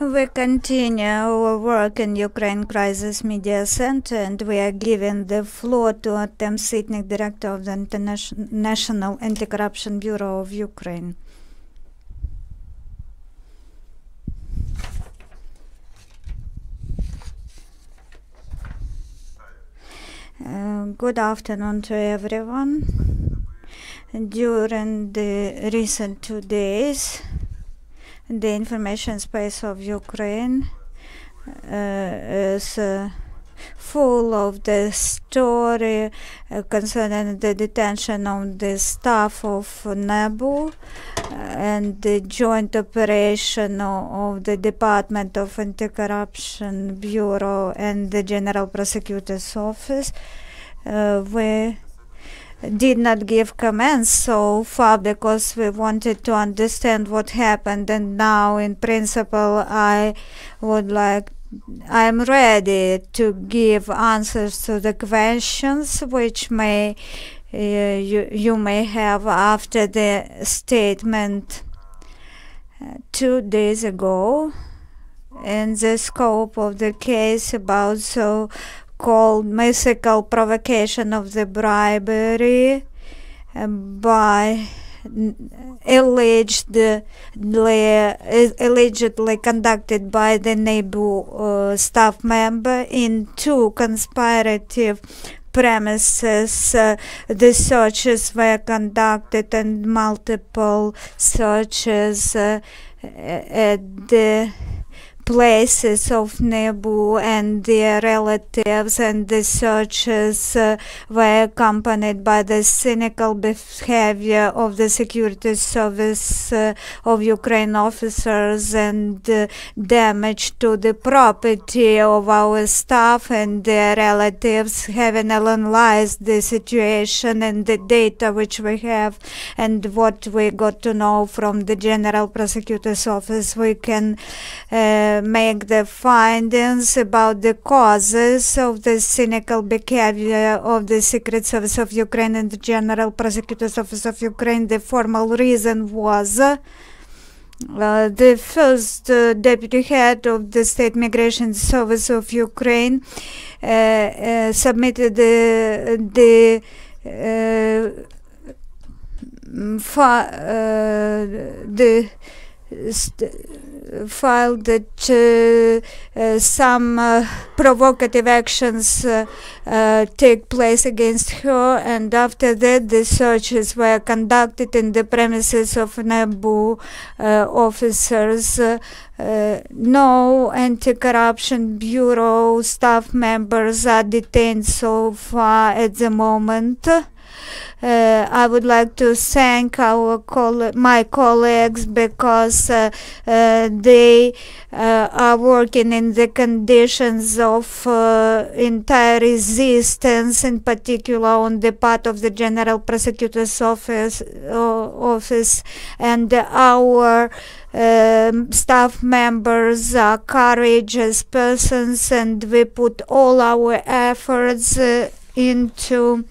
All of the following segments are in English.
We continue our work in Ukraine Crisis Media Center, and we are giving the floor to Artem Sitnik, Director of the National Anti-Corruption Bureau of Ukraine. Good afternoon to everyone. During the recent 2 days, the information space of Ukraine is full of the story concerning the detention of the staff of NABU and the joint operation of the Department of Anti-Corruption Bureau and the General Prosecutor's Office. We did not give comments so far because we wanted to understand what happened, and now in principle I am ready to give answers to the questions which you may have after the statement 2 days ago in the scope of the case about so-called mythical provocation of the bribery by allegedly conducted by the NABU staff member in 2 conspirative premises. The searches were conducted and multiple searches at the places of NABU and their relatives, and the searches were accompanied by the cynical behavior of the security service of Ukraine officers and damage to the property of our staff and their relatives. Having analyzed the situation and the data which we have and what we got to know from the General Prosecutor's Office, we can make the findings about the causes of the cynical behavior of the Secret Service of Ukraine and the General Prosecutor's Office of Ukraine. The formal reason was the first deputy head of the State Migration Service of Ukraine submitted filed that some provocative actions take place against her, and after that the searches were conducted in the premises of NABU officers. No anti-corruption bureau staff members are detained so far at the moment. I would like to thank my colleagues because they are working in the conditions of entire resistance, in particular on the part of the General Prosecutor's Office, and our staff members are courageous persons, and we put all our efforts into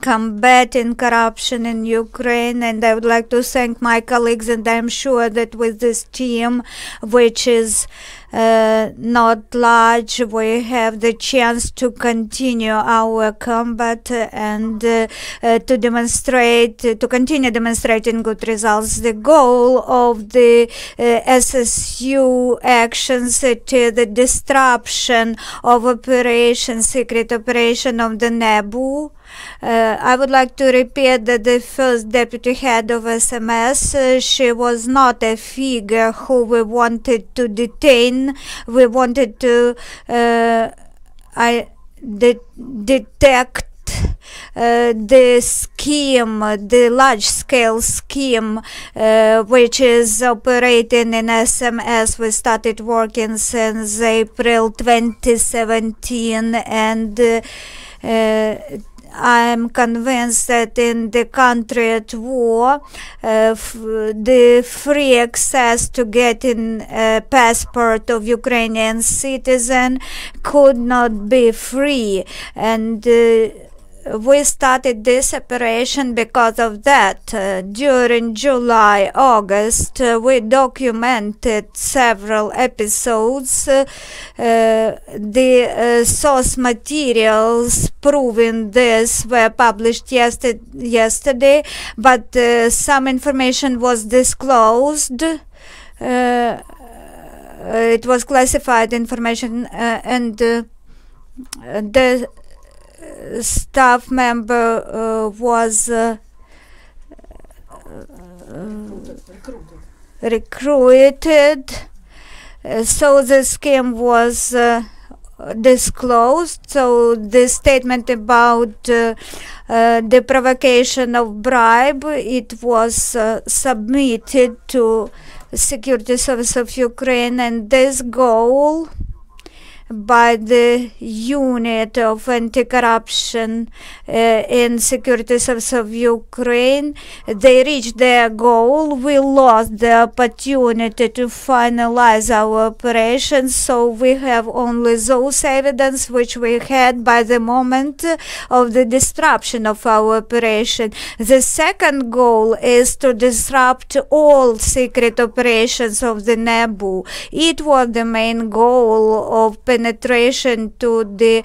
combating corruption in Ukraine. And I would like to thank my colleagues, and I'm sure that with this team, which is not large, we have the chance to continue our combat and to continue demonstrating good results. The goal of the SSU actions is the disruption of secret operation of the NABU. I would like to repeat that the first deputy head of SMS, she was not a figure who we wanted to detain. We wanted to detect the scheme, the large-scale scheme which is operating in SMS. We started working since April 2017, and I'm convinced that in the country at war, the free access to getting a passport of Ukrainian citizen could not be free, and we started this operation because of that. During July, August, we documented several episodes. The source materials proving this were published yesterday, but some information was disclosed. It was classified information, and the staff member was recruited, so the scheme was disclosed. So the statement about the provocation of bribe, it was submitted to Security Service of Ukraine, and this goal by the unit of anti-corruption in Security Service of Ukraine, they reached their goal. We lost the opportunity to finalize our operations, so we have only those evidence which we had by the moment of the disruption of our operation. The second goal is to disrupt all secret operations of the NABU. It was the main goal of penetration to the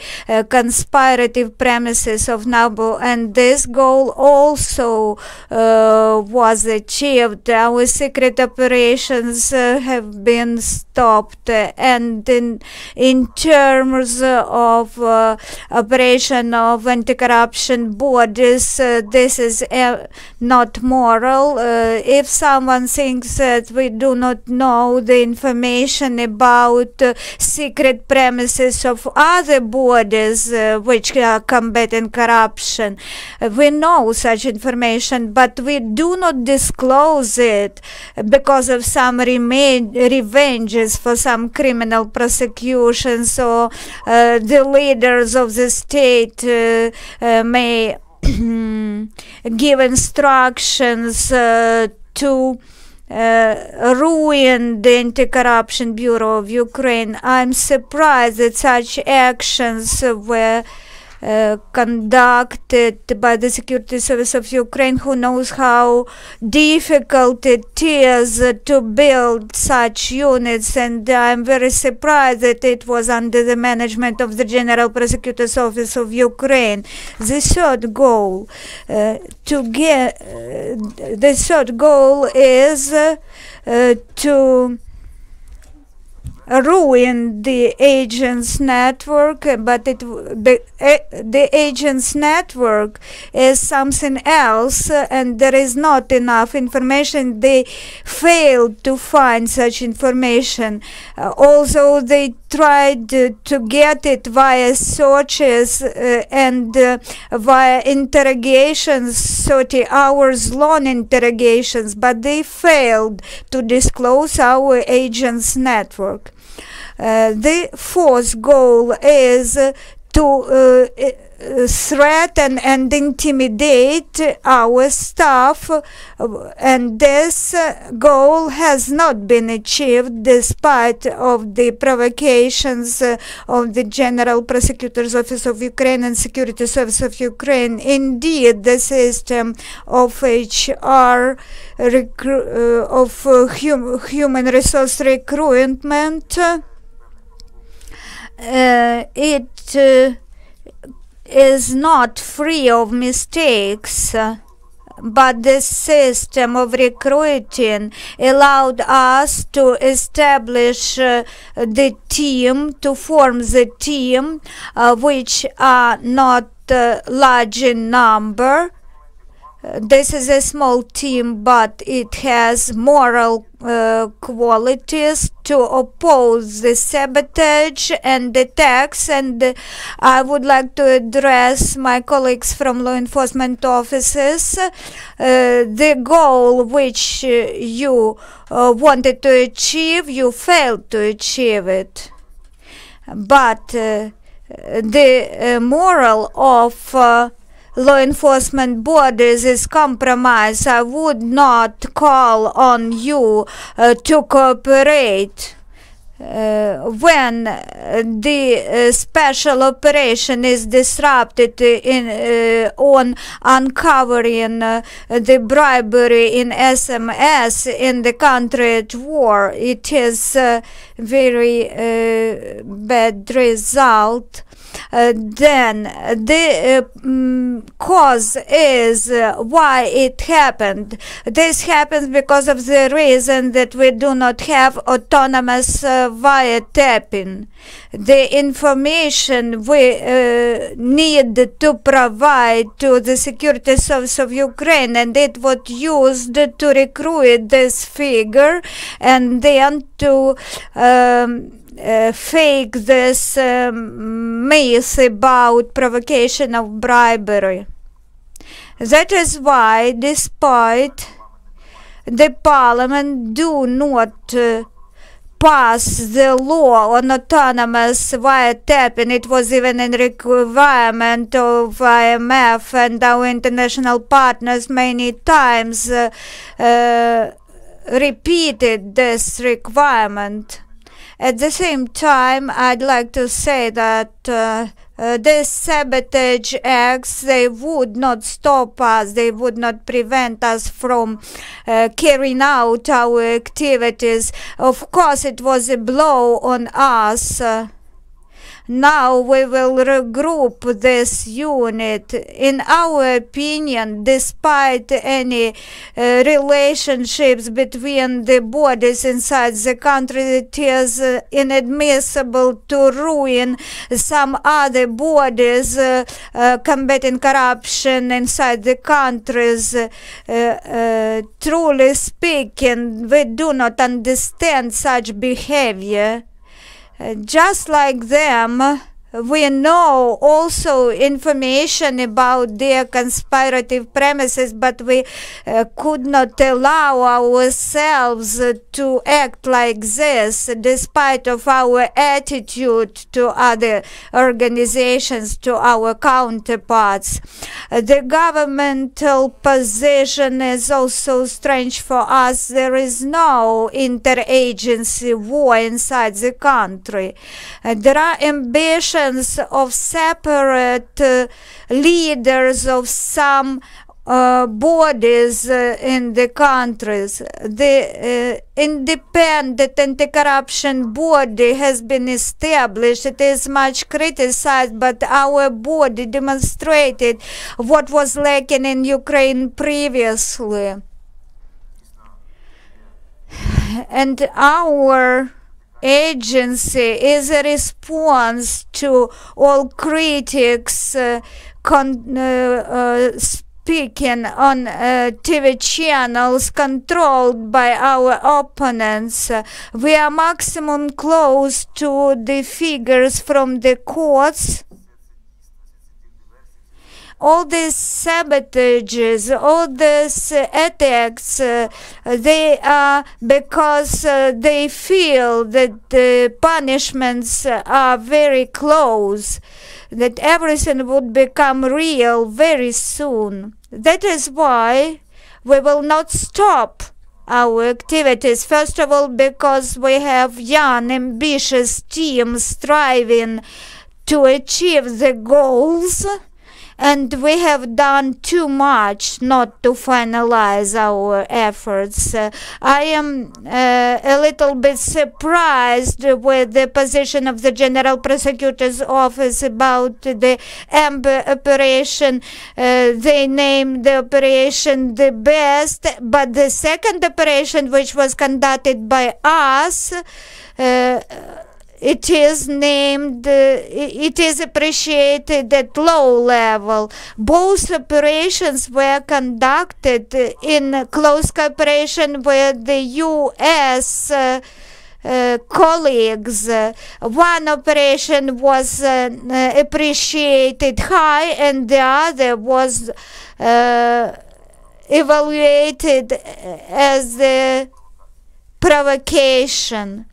conspirative premises of NABU, and this goal also was achieved. Our secret operations have been stopped, and in terms of operation of anti-corruption bodies, this is not moral. If someone thinks that we do not know the information about secret premises of other bodies which are combating corruption, we know such information, but we do not disclose it because of some revenges for some criminal prosecutions, or the leaders of the state may give instructions to ruin the Anti-Corruption Bureau of Ukraine. I'm surprised that such actions were conducted by the Security Service of Ukraine, who knows how difficult it is to build such units, and I'm very surprised that it was under the management of the General Prosecutor's Office of Ukraine. The third goal is to ruin the agents network, but the agents network is something else, and there is not enough information. They failed to find such information, although they tried to get it via searches and via interrogations, 30 hours long interrogations, but they failed to disclose our agents network. The fourth goal is to threaten and intimidate our staff, and this goal has not been achieved despite of the provocations of the General Prosecutor's Office of Ukraine and Security Service of Ukraine. Indeed, the system of HR, of human resource recruitment, it is not free of mistakes, but the system of recruiting allowed us to establish the team, to form the team, which are not large in number. This is a small team, but it has moral qualities to oppose the sabotage and attacks. And I would like to address my colleagues from law enforcement offices. The goal which you wanted to achieve, you failed to achieve it. But the moral of law enforcement bodies is compromised. I would not call on you to cooperate. when the special operation is disrupted on uncovering the bribery in SMS in the country at war, it is very bad result. Then the cause is why it happened. This happens because of the reason that we do not have autonomous wiretapping. The information we need to provide to the security service of Ukraine, and it was used to recruit this figure and then to fake this myth about provocation of bribery. That is why, despite the parliament do not pass the law on autonomous wiretapping, it was even a requirement of IMF and our international partners many times repeated this requirement. At the same time, I'd like to say that these sabotage acts, they would not stop us, they would not prevent us from carrying out our activities. Of course, it was a blow on us. Now we will regroup this unit. In our opinion, despite any relationships between the bodies inside the country, it is inadmissible to ruin some other bodies combating corruption inside the countries. Truly speaking, we do not understand such behavior. Just like them, we know also information about their conspirative premises, but we could not allow ourselves to act like this, despite of our attitude to other organizations, to our counterparts. The governmental position is also strange for us. There is no interagency war inside the country. There are ambitions of separate leaders of some bodies in the countries. The independent anti-corruption body has been established. It is much criticized, but our body demonstrated what was lacking in Ukraine previously. And our agency is a response to all critics speaking on TV channels controlled by our opponents. We are maximum close to the figures from the courts. All these sabotages, all these attacks, they are because they feel that the punishments are very close, that everything would become real very soon. That is why we will not stop our activities. First of all, because we have young, ambitious teams striving to achieve the goals. And we have done too much not to finalize our efforts. I am a little bit surprised with the position of the General Prosecutor's Office about the embed operation. They named the operation the best, but the second operation, which was conducted by us, it is named, it is appreciated at low level. Both operations were conducted in close cooperation with the U.S. Colleagues. One operation was appreciated high, and the other was evaluated as a provocation.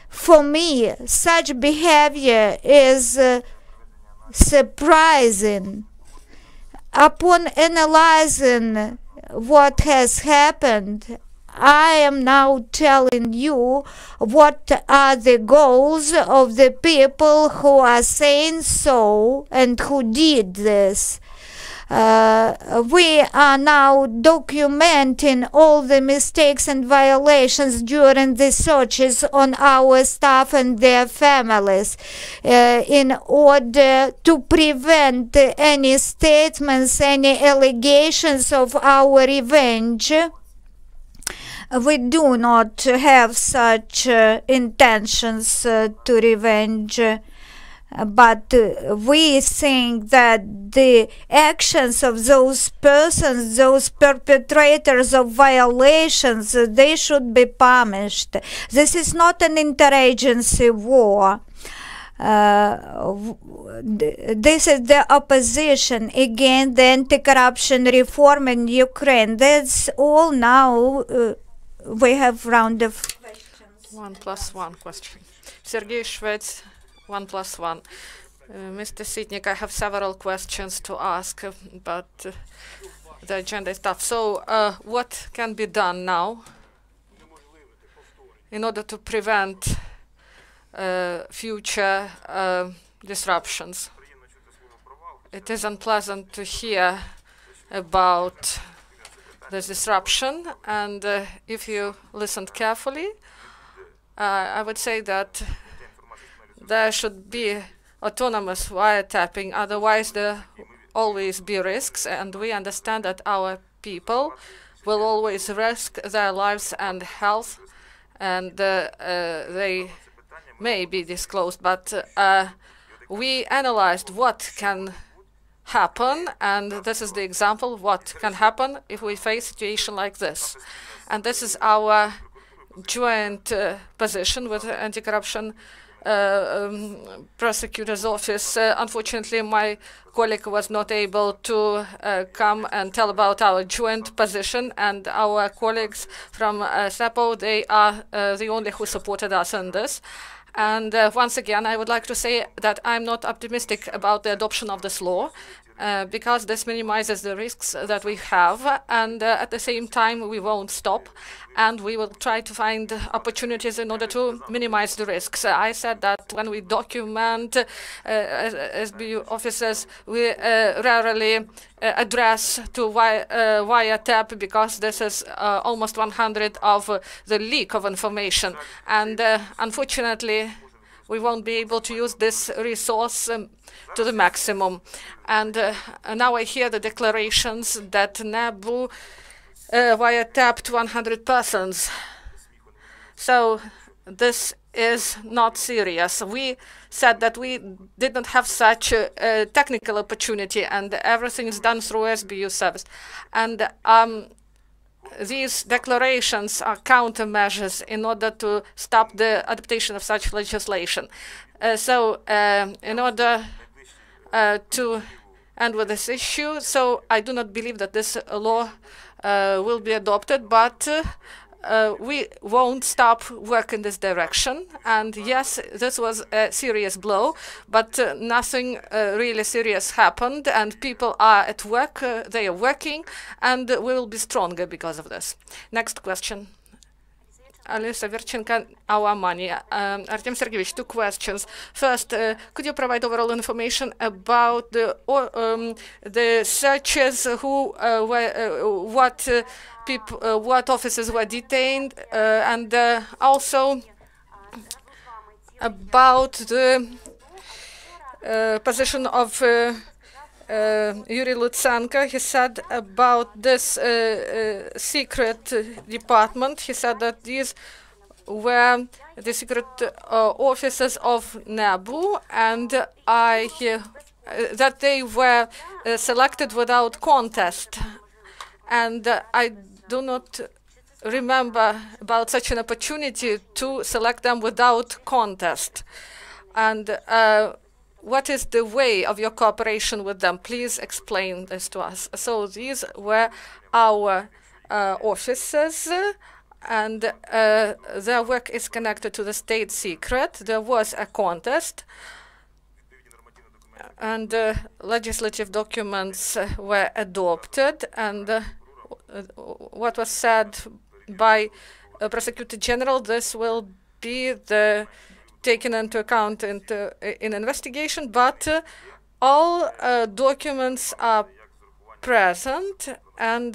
For me, such behavior is surprising. Upon analyzing what has happened, I am now telling you what are the goals of the people who are saying so and who did this. We are now documenting all the mistakes and violations during the searches on our staff and their families in order to prevent any statements, any allegations of our revenge. We do not have such intentions to revenge. But we think that the actions of those persons, those perpetrators of violations, they should be punished. This is not an interagency war. This is the opposition against the anti-corruption reform in Ukraine. That's all now. We have round of questions. 1+1 question. Sergei Shvets. 1+1. Mr. Sitnik, I have several questions to ask, but the agenda is tough. So what can be done now in order to prevent future disruptions? It is unpleasant to hear about this disruption, and if you listened carefully, I would say that there should be autonomous wiretapping, otherwise there always be risks, and we understand that our people will always risk their lives and health, and they may be disclosed. But we analyzed what can happen, and this is the example what can happen if we face a situation like this. And this is our joint position with the anti-corruption prosecutor's office. Unfortunately, my colleague was not able to come and tell about our joint position, and our colleagues from SEPO, they are the only who supported us in this. And once again, I would like to say that I'm not optimistic about the adoption of this law, because this minimizes the risks that we have, and at the same time we won't stop, and we will try to find opportunities in order to minimize the risks. I said that when we document SBU officers, we rarely address to wiretap, because this is almost 100 of the leak of information, and unfortunately we won't be able to use this resource to the maximum. And now I hear the declarations that NABU wiretapped 100 persons. So this is not serious. We said that we didn't have such a technical opportunity, and everything is done through SBU service. And these declarations are countermeasures in order to stop the adaptation of such legislation. So in order to end with this issue, so I do not believe that this law will be adopted, but we won't stop work in this direction. And yes, this was a serious blow, but nothing really serious happened, and people are at work, they are working, and we will be stronger because of this. Next question. Alisa Verchenka, Our Money. Artem Sergeyevich, 2 questions. First, could you provide overall information about the searches, who, what officers were detained, and also about the position of Yuri Lutsenko? He said about this secret department, he said that these were the secret officers of NABU, and that they were selected without contest. And I do not remember about such an opportunity to select them without contest. And what is the way of your cooperation with them? Please explain this to us. So these were our officers, and their work is connected to the state secret. There was a contest, and legislative documents were adopted, and what was said by Prosecutor General. This will be taken into account in investigation, but all documents are present, and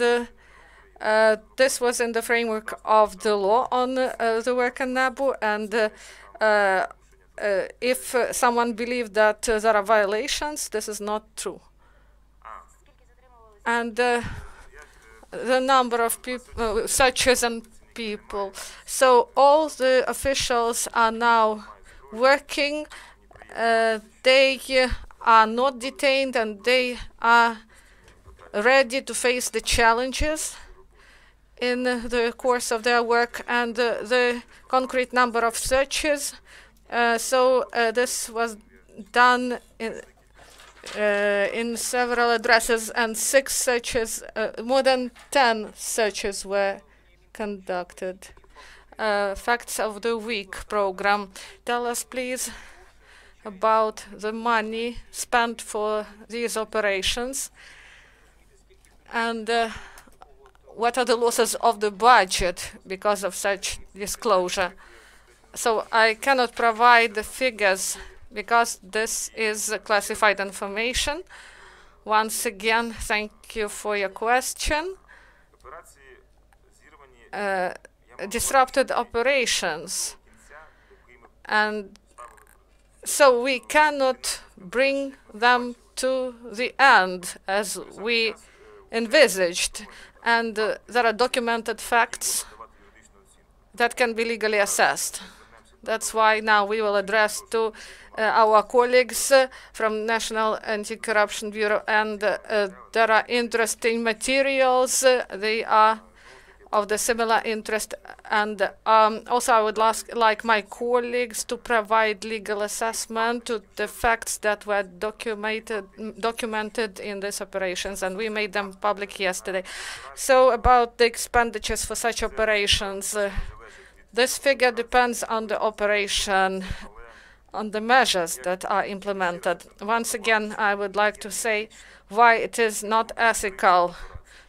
this was in the framework of the law on the work in NABU, and if someone believes that there are violations, this is not true. And the number of people, searches and people. So all the officials are now working. They are not detained, and they are ready to face the challenges in the course of their work, and the concrete number of searches. So this was done in several addresses, and 6 searches, more than 10 searches were conducted. Facts of the Week program. Tell us, please, about the money spent for these operations, and what are the losses of the budget because of such disclosure. So I cannot provide the figures because this is classified information. Once again, thank you for your question. Disrupted operations, and so we cannot bring them to the end as we envisaged, and there are documented facts that can be legally assessed. That's why now we will address to our colleagues from National Anti-Corruption Bureau, and there are interesting materials. They are of the similar interest, and also I would like my colleagues to provide legal assessment to the facts that were documented in these operations, and we made them public yesterday. So about the expenditures for such operations, this figure depends on the operation, on the measures that are implemented. Once again, I would like to say why it is not ethical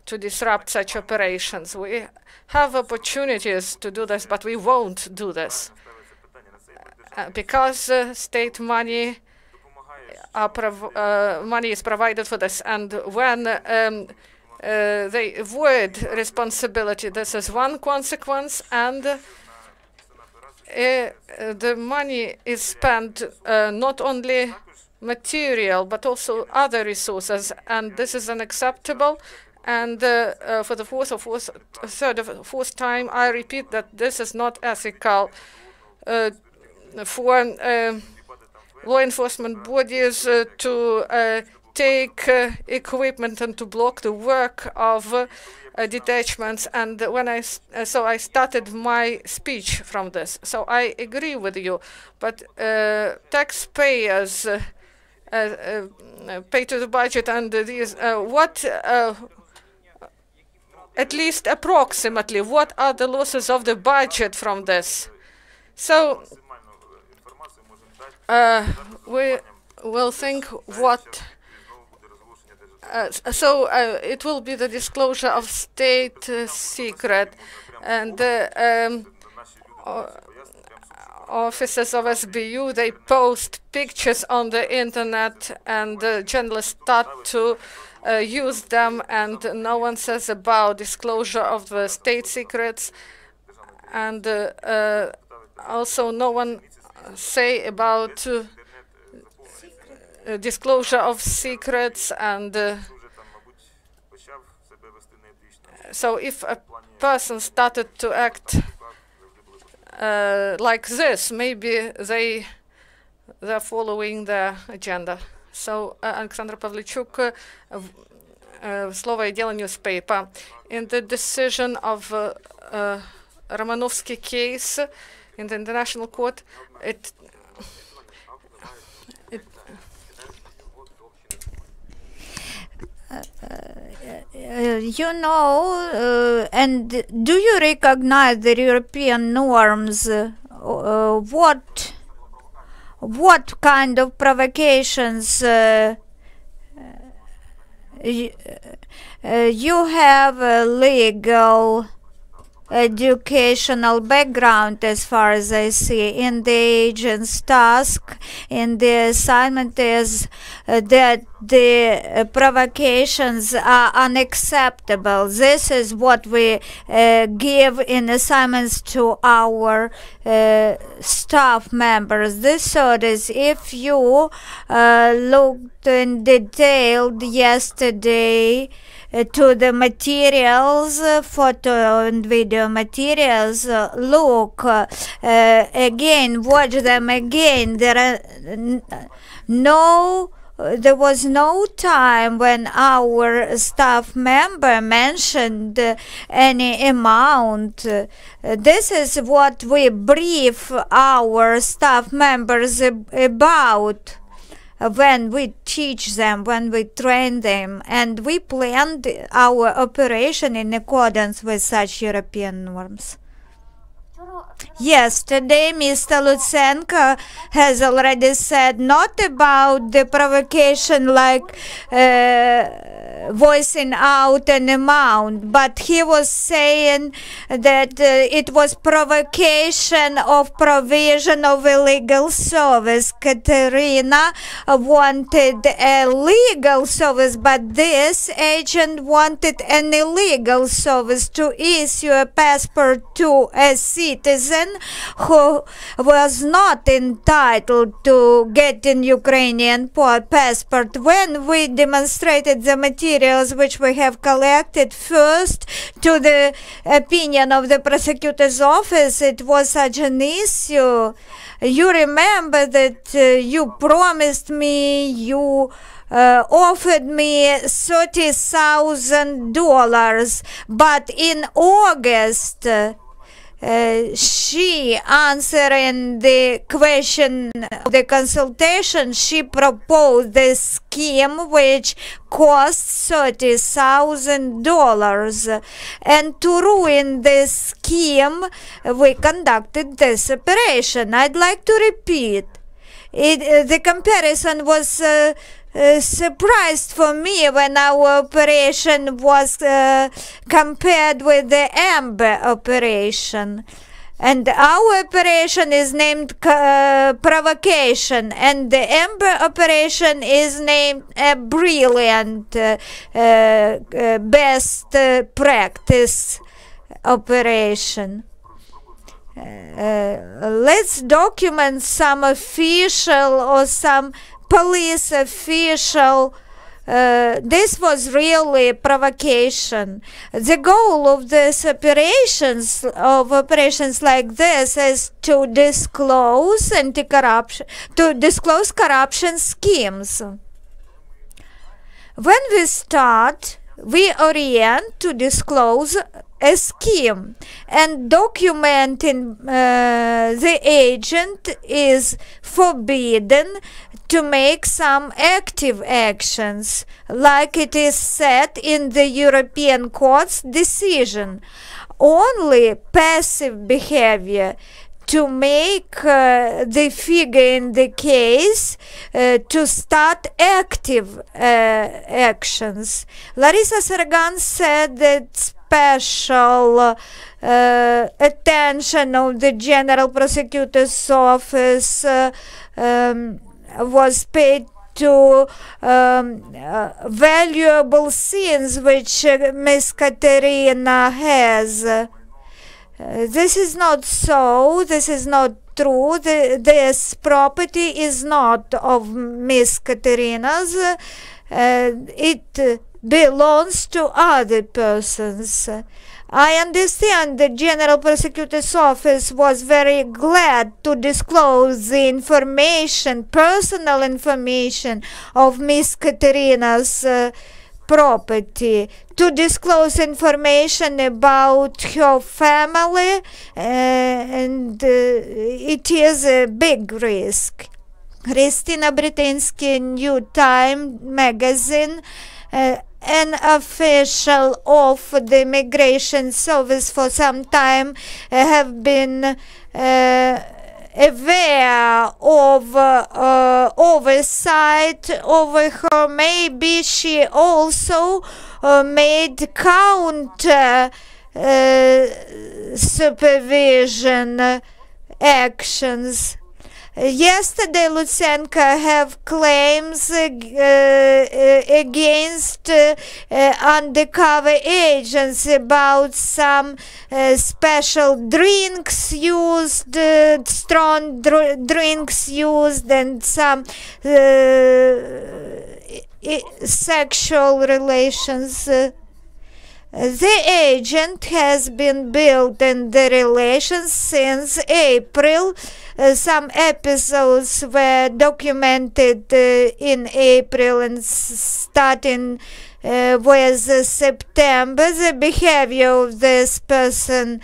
to disrupt such operations. We have opportunities to do this, but we won't do this because state money is provided for this, and when they avoid responsibility, this is one consequence, and the money is spent not only material but also other resources, and this is unacceptable. And for the third or fourth time, I repeat that this is not ethical for law enforcement bodies to take equipment and to block the work of detachments. And when I started my speech from this. So I agree with you, but taxpayers pay to the budget, and these at least approximately, what are the losses of the budget from this? So we will think what. It will be the disclosure of state secret, and officers of SBU, they post pictures on the internet, and journalists start to use them, and no one says about disclosure of the state secrets, and also no one say about disclosure of secrets. And so if a person started to act like this, maybe they're following their agenda. So, Alexander Pavlichuk, Слово и Дело newspaper. In the decision of Romanovsky case in the International Court, you know, and do you recognize the European norms? What kind of provocations you have legal educational background, as far as I see, in the agent's task, in the assignment, is that the provocations are unacceptable. This is what we give in assignments to our staff members. This sort is, if you looked in detail yesterday to the materials, photo and video materials, look again, watch them again. There was no time when our staff member mentioned any amount. This is what we brief our staff members about when we teach them, when we train them, and we planned our operation in accordance with such European norms. Yes, today Mr. Lutsenko has already said not about the provocation like voicing out an amount, but he was saying that it was provocation of provision of illegal service. Katerina wanted a legal service, but this agent wanted an illegal service to issue a passport to a citizen who was not entitled to get an Ukrainian passport. When we demonstrated the materials which we have collected first to the opinion of the prosecutor's office, it was such an issue. You remember that you promised me, you offered me $30,000, but in August she, answering the question of the consultation, she proposed the scheme which costs $30,000, and to ruin this scheme we conducted this operation. I'd like to repeat it. The comparison was surprised for me when our operation was compared with the embed operation, and our operation is named provocation, and the embed operation is named a brilliant best practice operation. Let's document some official or some police official. This was really provocation. The goal of these operations like this is to disclose corruption schemes. When we start, we orient to disclose a scheme, and documenting the agent is forbidden to make some active actions, like it is said in the European Court's decision. Only passive behavior, to make the figure in the case to start active actions. Larissa Sergan said that special attention of the General Prosecutor's Office was paid to valuable scenes which Miss Katerina has. This is not so. This is not true. This property is not of Miss Katerina's. It belongs to other persons. I understand the General Prosecutor's Office was very glad to disclose the information, personal information of Miss Katerina's property, to disclose information about her family, and it is a big risk. Christina Britinsky, New Time magazine, an official of the Immigration Service for some time have been aware of oversight over her. Maybe she also made counter supervision actions. Yesterday, Lutsenko have claims against undercover agents about some special drinks used, strong drinks used, and some sexual relations. The agent has been built in the relations since April. Some episodes were documented in April, and starting with September, the behavior of this person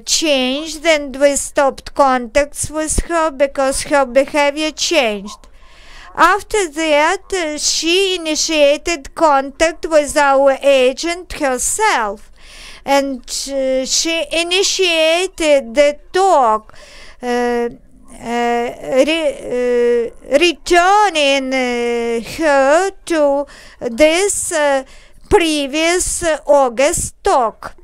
changed, and we stopped contacts with her because her behavior changed. After that, she initiated contact with our agent herself, and she initiated the talk, returning her to this previous August talk.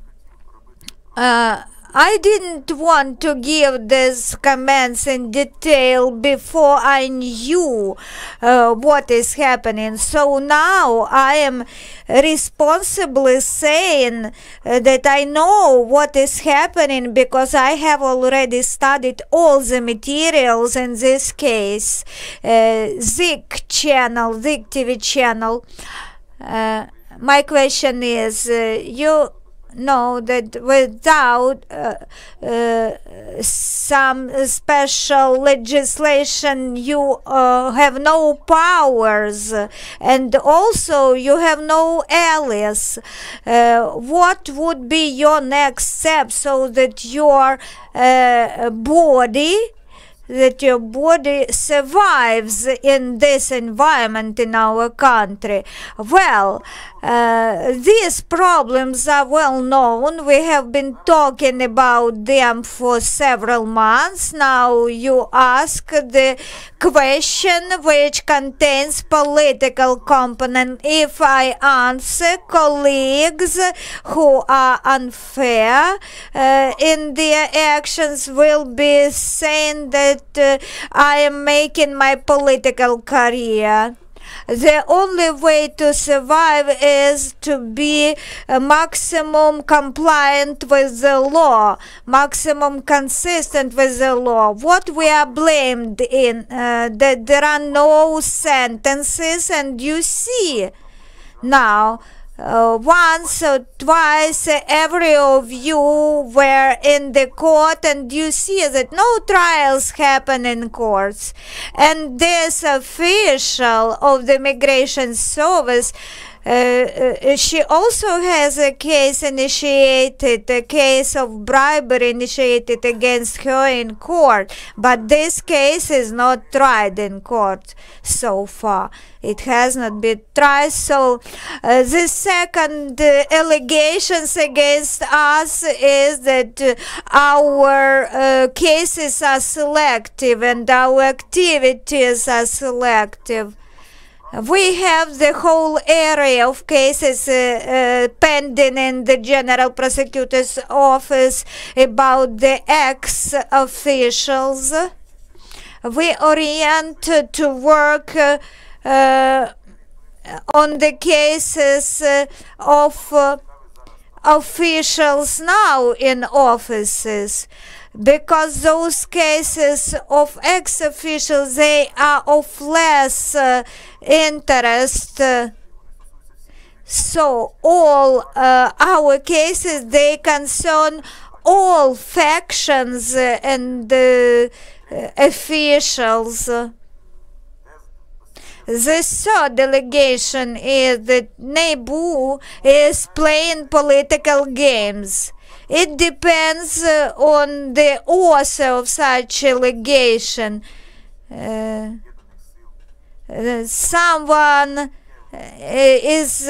I didn't want to give these comments in detail before I knew what is happening. So now I am responsibly saying that I know what is happening because I have already studied all the materials in this case, ZIC channel, ZIC TV channel. My question is, you know that without some special legislation you have no powers, and also you have no alias. What would be your next step so that your body survives in this environment in our country? Well, these problems are well known. We have been talking about them for several months. Now you ask the question which contains political component. If I answer, colleagues who are unfair in their actions will be saying that I am making my political career. The only way to survive is to be maximum compliant with the law, maximum consistent with the law. What we are blamed in, that there are no sentences, and you see now, once or twice every of you were in the court, and you see that no trials happen in courts. And this official of the Immigration Service, she also has a case initiated, a case of bribery initiated against her in court, but this case is not tried in court so far. It has not been tried. So the second allegations against us is that our cases are selective and our activities are selective. We have the whole area of cases pending in the General Prosecutor's Office about the ex-officials. We orient to work on the cases of officials now in offices, because those cases of ex-officials, they are of less interest. So all our cases, they concern all factions and officials. The third allegation is that NABU is playing political games. It depends on the author of such allegation. Someone is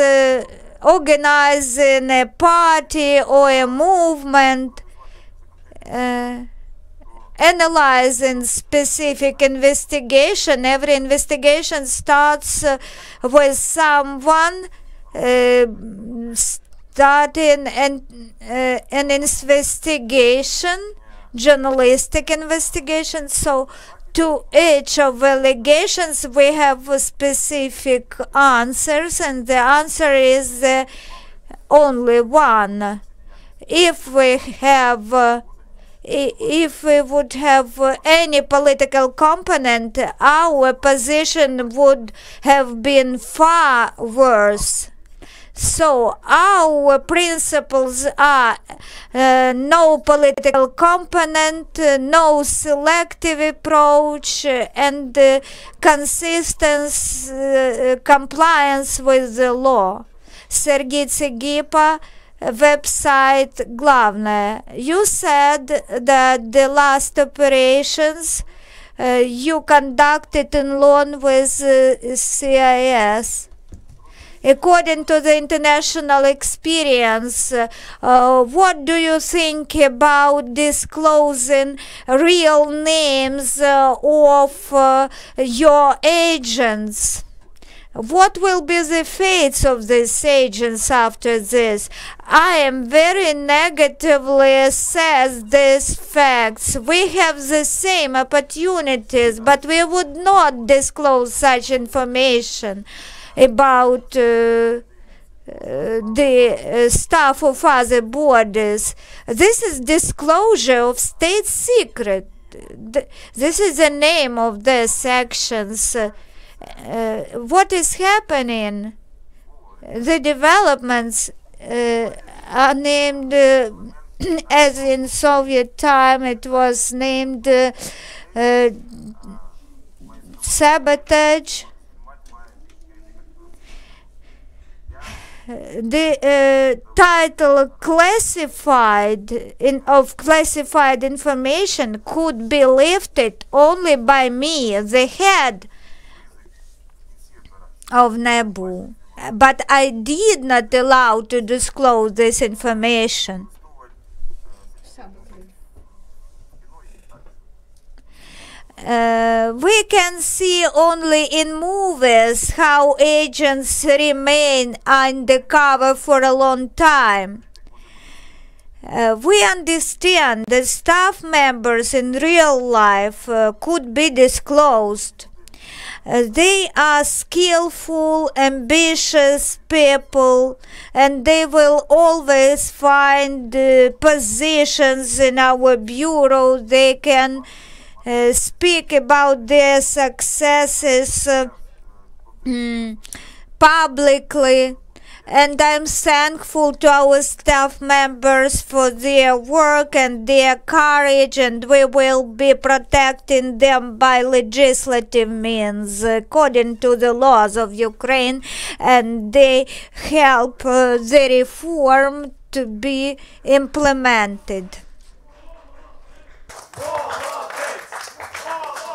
organizing a party or a movement, analyzing specific investigation. Every investigation starts with someone starting an investigation, journalistic investigation. So to each of the allegations we have specific answers, and the answer is only one. If we would have any political component, our position would have been far worse. So our principles are no political component, no selective approach, and consistent compliance with the law. Sergei Tsigipa, website главное. You said that the last operations you conducted in loan with CIS. According to the international experience, what do you think about disclosing real names of your agents? What will be the fates of these agents after this? I am very negatively assess these facts. We have the same opportunities, but we would not disclose such information about the staff of other borders. This is disclosure of state secret. This is the name of the sections. What is happening? The developments are named as in Soviet time it was named sabotage. The title classified of classified information could be lifted only by me, the head of NABU, but I did not allow to disclose this information. We can see only in movies how agents remain undercover for a long time. We understand that staff members in real life could be disclosed. They are skillful, ambitious people, and they will always find positions in our bureau. They can speak about their successes publicly, and I'm thankful to our staff members for their work and their courage, and we will be protecting them by legislative means according to the laws of Ukraine, and they help the reform to be implemented.